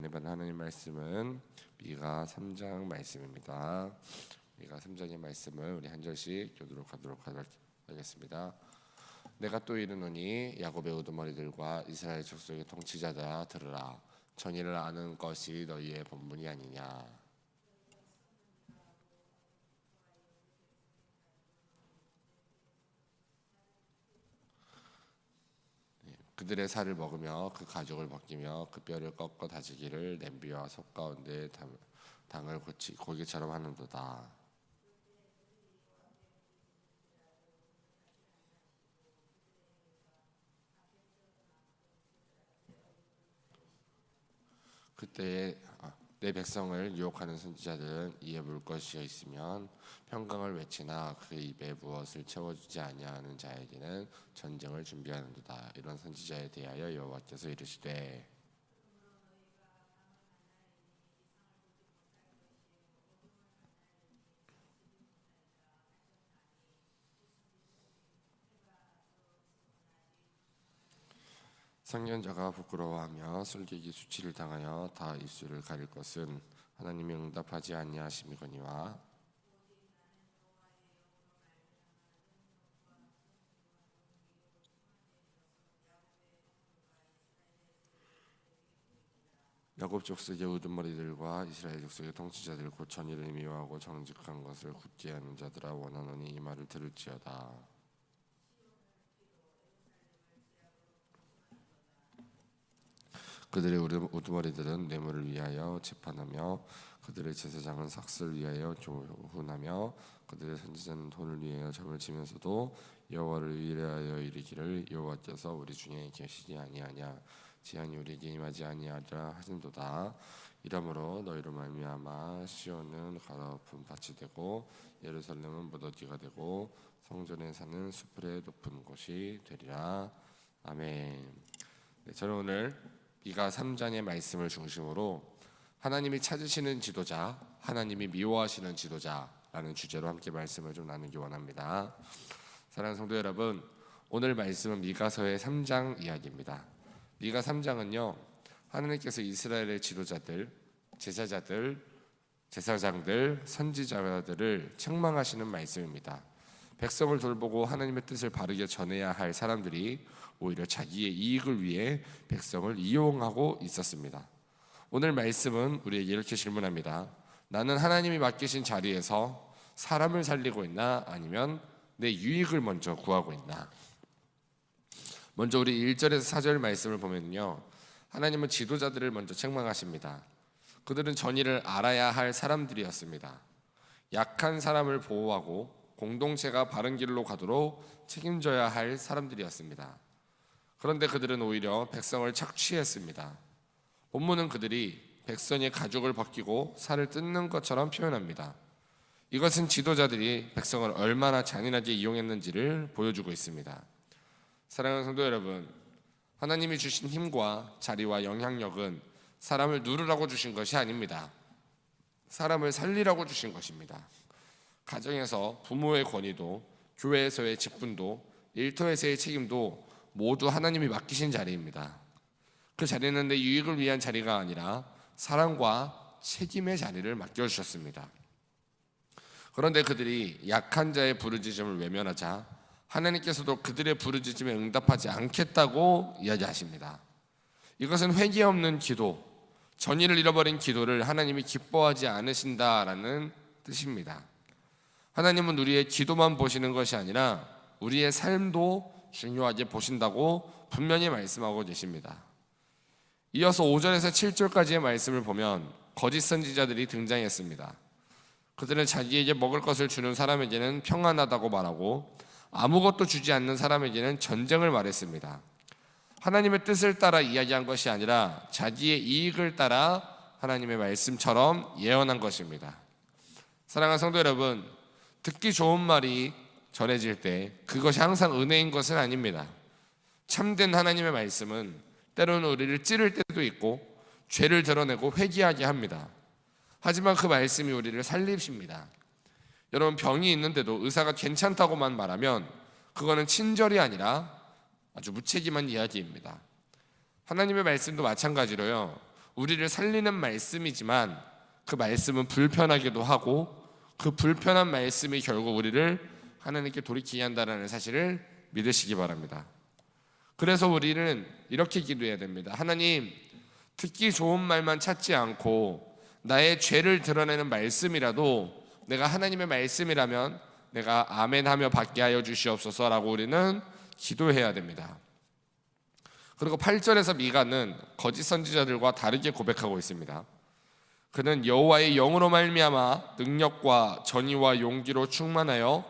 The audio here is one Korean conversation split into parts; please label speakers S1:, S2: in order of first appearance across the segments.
S1: 은혜 받은 하나님 말씀은 미가 3장 말씀입니다. 미가 3장의 말씀을 우리 한 절씩 교독하도록 하겠습니다. 내가 또 이르노니 야곱의 우두머리들과 이스라엘 족속의 통치자들아 들으라. 전의를 아는 것이 너희의 본분이 아니냐. 그들의 살을 먹으며 그 가죽을 벗기며 그 뼈를 꺾어 다지기를 냄비와 솥 가운데 당을 고기처럼 하는도다. 그때에 내 백성을 유혹하는 선지자들은 이에 물 것이 있으면 평강을 외치나 그 입에 무엇을 채워주지 아니하는 자에게는 전쟁을 준비하는도다. 이런 선지자에 대하여 여호와께서 이르시되 상년자가 부끄러워하며 술객이 수치를 당하여 다 입술을 가릴 것은 하나님이 응답하지 아니하심이거니와 야곱 족속의 우두머리들과 이스라엘 족속의 통치자들 곧 전의를 미워하고 정직한 것을 굳게 하는 자들아 원하노니 이 말을 들을지어다. 그들의 우두머리들은 뇌물을 위하여 재판하며 그들의 제사장은 삭슬을 위하여 교훈하며 그들의 선지자는 돈을 위하여 점을 치면서도 여호와를 의뢰하여 이르기를 여호와께서 우리 중에 계시지 아니하냐 지한이 우리에게 임하지 아니하리라 하신도다. 이러므로 너희로 말미암아 시온은 가냘픈 밭이 되고 예루살렘은 무더기가 되고 성전에 사는 수풀의 높은 곳이 되리라. 아멘. 저는 오늘 미가 3장의 말씀을 중심으로 하나님이 찾으시는 지도자, 하나님이 미워하시는 지도자라는 주제로 함께 말씀을 좀 나누기 원합니다. 사랑하는 성도 여러분, 오늘 말씀은 미가서의 3장 이야기입니다. 미가 3장은요, 하나님께서 이스라엘의 지도자들, 제사장들, 선지자들을 책망하시는 말씀입니다. 백성을 돌보고 하나님의 뜻을 바르게 전해야 할 사람들이 오히려 자기의 이익을 위해 백성을 이용하고 있었습니다. 오늘 말씀은 우리에게 이렇게 질문합니다. 나는 하나님이 맡기신 자리에서 사람을 살리고 있나 아니면 내 유익을 먼저 구하고 있나? 먼저 우리 1절에서 4절 말씀을 보면요, 하나님은 지도자들을 먼저 책망하십니다. 그들은 전의를 알아야 할 사람들이었습니다. 약한 사람을 보호하고 공동체가 바른 길로 가도록 책임져야 할 사람들이었습니다. 그런데 그들은 오히려 백성을 착취했습니다. 본문은 그들이 백성의 가죽을 벗기고 살을 뜯는 것처럼 표현합니다. 이것은 지도자들이 백성을 얼마나 잔인하게 이용했는지를 보여주고 있습니다. 사랑하는 성도 여러분, 하나님이 주신 힘과 자리와 영향력은 사람을 누르라고 주신 것이 아닙니다. 사람을 살리라고 주신 것입니다. 가정에서 부모의 권위도, 교회에서의 직분도, 일터에서의 책임도 모두 하나님이 맡기신 자리입니다. 그 자리는 내 유익을 위한 자리가 아니라 사랑과 책임의 자리를 맡겨주셨습니다. 그런데 그들이 약한 자의 부르짖음을 외면하자 하나님께서도 그들의 부르짖음에 응답하지 않겠다고 이야기하십니다. 이것은 회개 없는 기도, 전의를 잃어버린 기도를 하나님이 기뻐하지 않으신다라는 뜻입니다. 하나님은 우리의 기도만 보시는 것이 아니라 우리의 삶도 중요하게 보신다고 분명히 말씀하고 계십니다. 이어서 5절에서 7절까지의 말씀을 보면 거짓 선지자들이 등장했습니다. 그들은 자기에게 먹을 것을 주는 사람에게는 평안하다고 말하고 아무것도 주지 않는 사람에게는 전쟁을 말했습니다. 하나님의 뜻을 따라 이야기한 것이 아니라 자기의 이익을 따라 하나님의 말씀처럼 예언한 것입니다. 사랑하는 성도 여러분, 듣기 좋은 말이 전해질 때 그것이 항상 은혜인 것은 아닙니다. 참된 하나님의 말씀은 때로는 우리를 찌를 때도 있고 죄를 드러내고 회개하게 합니다. 하지만 그 말씀이 우리를 살리십니다. 여러분, 병이 있는데도 의사가 괜찮다고만 말하면 그거는 친절이 아니라 아주 무책임한 이야기입니다. 하나님의 말씀도 마찬가지로요, 우리를 살리는 말씀이지만 그 말씀은 불편하기도 하고 그 불편한 말씀이 결국 우리를 하나님께 돌이키게 한다는 사실을 믿으시기 바랍니다. 그래서 우리는 이렇게 기도해야 됩니다. 하나님, 듣기 좋은 말만 찾지 않고 나의 죄를 드러내는 말씀이라도 내가 하나님의 말씀이라면 내가 아멘하며 받게 하여 주시옵소서라고 우리는 기도해야 됩니다. 그리고 8절에서 미가는 거짓 선지자들과 다르게 고백하고 있습니다. 그는 여호와의 영으로 말미암아 능력과 전의와 용기로 충만하여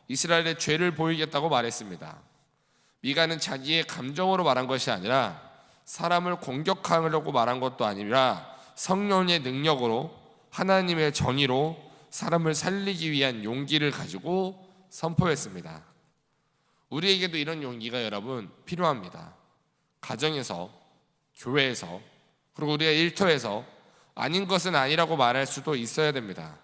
S1: 이스라엘의 죄를 보이겠다고 말했습니다. 미가는 자기의 감정으로 말한 것이 아니라 사람을 공격하려고 말한 것도 아니라 성령의 능력으로 하나님의 정의로 사람을 살리기 위한 용기를 가지고 선포했습니다. 우리에게도 이런 용기가 여러분 필요합니다. 가정에서, 교회에서, 그리고 우리의 일터에서 아닌 것은 아니라고 말할 수도 있어야 됩니다.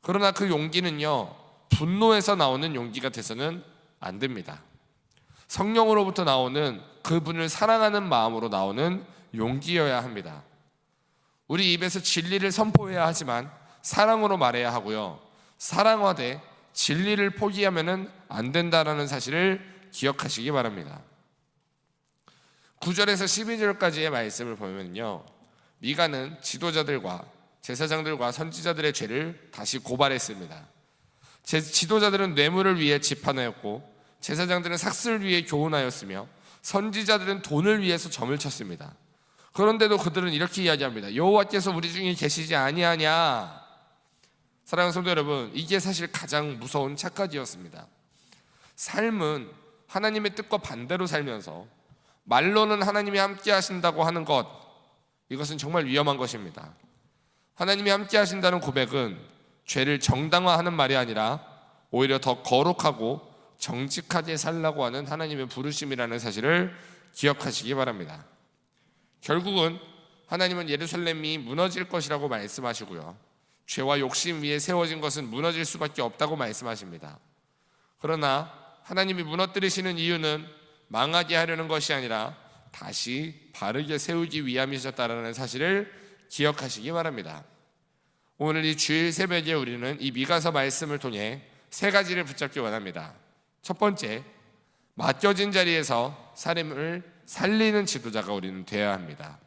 S1: 그러나 그 용기는요, 분노에서 나오는 용기가 돼서는 안 됩니다. 성령으로부터 나오는 그분을 사랑하는 마음으로 나오는 용기여야 합니다. 우리 입에서 진리를 선포해야 하지만 사랑으로 말해야 하고요, 사랑하되 진리를 포기하면 안 된다는 사실을 기억하시기 바랍니다. 9절에서 12절까지의 말씀을 보면요, 미가는 지도자들과 제사장들과 선지자들의 죄를 다시 고발했습니다. 지도자들은 뇌물을 위해 집하나였고 제사장들은 삭슬을 위해 교훈하였으며 선지자들은 돈을 위해서 점을 쳤습니다. 그런데도 그들은 이렇게 이야기합니다. 여호와께서 우리 중에 계시지 아니하냐. 사랑하는 성도 여러분, 이게 사실 가장 무서운 착각이었습니다. 삶은 하나님의 뜻과 반대로 살면서 말로는 하나님이 함께 하신다고 하는 것, 이것은 정말 위험한 것입니다. 하나님이 함께 하신다는 고백은 죄를 정당화하는 말이 아니라 오히려 더 거룩하고 정직하게 살라고 하는 하나님의 부르심이라는 사실을 기억하시기 바랍니다. 결국은 하나님은 예루살렘이 무너질 것이라고 말씀하시고요, 죄와 욕심 위에 세워진 것은 무너질 수밖에 없다고 말씀하십니다. 그러나 하나님이 무너뜨리시는 이유는 망하게 하려는 것이 아니라 다시 바르게 세우기 위함이셨다는 사실을 기억하시기 바랍니다. 오늘 이 주일 새벽에 우리는 이 미가서 말씀을 통해 세 가지를 붙잡기 원합니다. 첫 번째, 맡겨진 자리에서 사람을 살리는 지도자가 우리는 되어야 합니다.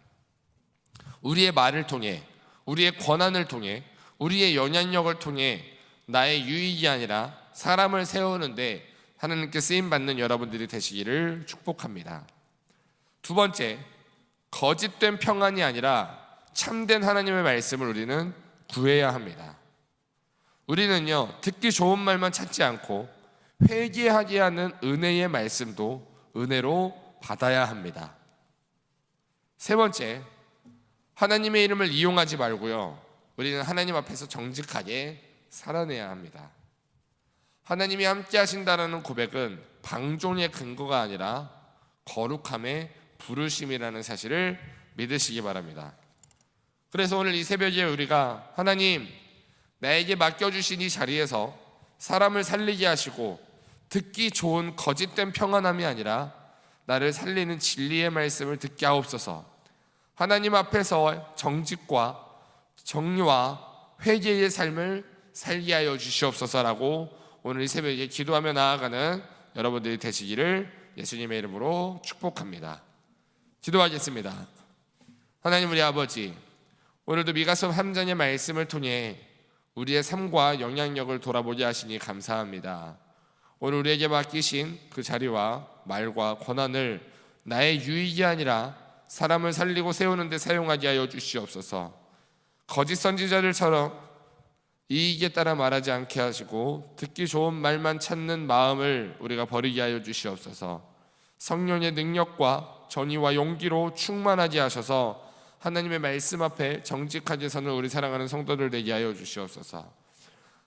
S1: 우리의 말을 통해, 우리의 권한을 통해, 우리의 영향력을 통해 나의 유익이 아니라 사람을 세우는데 하나님께 쓰임받는 여러분들이 되시기를 축복합니다. 두 번째, 거짓된 평안이 아니라 참된 하나님의 말씀을 우리는 구해야 합니다. 우리는요, 듣기 좋은 말만 찾지 않고 회개하게 하는 은혜의 말씀도 은혜로 받아야 합니다. 세 번째, 하나님의 이름을 이용하지 말고요, 우리는 하나님 앞에서 정직하게 살아내야 합니다. 하나님이 함께 하신다는 고백은 방종의 근거가 아니라 거룩함의 부르심이라는 사실을 믿으시기 바랍니다. 그래서 오늘 이 새벽에 우리가 하나님, 나에게 맡겨주신 이 자리에서 사람을 살리게 하시고 듣기 좋은 거짓된 평안함이 아니라 나를 살리는 진리의 말씀을 듣게 하옵소서. 하나님 앞에서 정직과 정의와 회개의 삶을 살게 하여 주시옵소서라고 오늘 이 새벽에 기도하며 나아가는 여러분들이 되시기를 예수님의 이름으로 축복합니다. 기도하겠습니다. 하나님 우리 아버지, 오늘도 미가서 3장의 말씀을 통해 우리의 삶과 영향력을 돌아보게 하시니 감사합니다. 오늘 우리에게 맡기신 그 자리와 말과 권한을 나의 유익이 아니라 사람을 살리고 세우는 데 사용하게 하여 주시옵소서. 거짓 선지자들처럼 이익에 따라 말하지 않게 하시고 듣기 좋은 말만 찾는 마음을 우리가 버리게 하여 주시옵소서. 성령의 능력과 전의와 용기로 충만하게 하셔서 하나님의 말씀 앞에 정직하게 서는 우리 사랑하는 성도들 되게 하여 주시옵소서.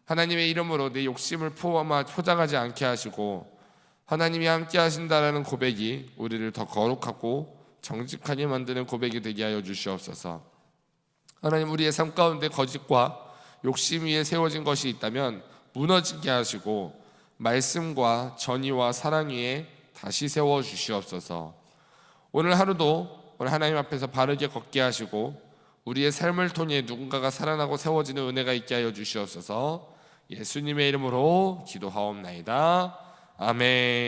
S1: 하나님의 이름으로 내 욕심을 포장하지 않게 하시고 하나님이 함께 하신다라는 고백이 우리를 더 거룩하고 정직하게 만드는 고백이 되게 하여 주시옵소서. 하나님, 우리의 삶 가운데 거짓과 욕심 위에 세워진 것이 있다면 무너지게 하시고 말씀과 전의와 사랑 위에 다시 세워 주시옵소서. 오늘 하루도 오늘 하나님 앞에서 바르게 걷게 하시고 우리의 삶을 통해 누군가가 살아나고 세워지는 은혜가 있게 하여 주시옵소서. 예수님의 이름으로 기도하옵나이다. 아멘.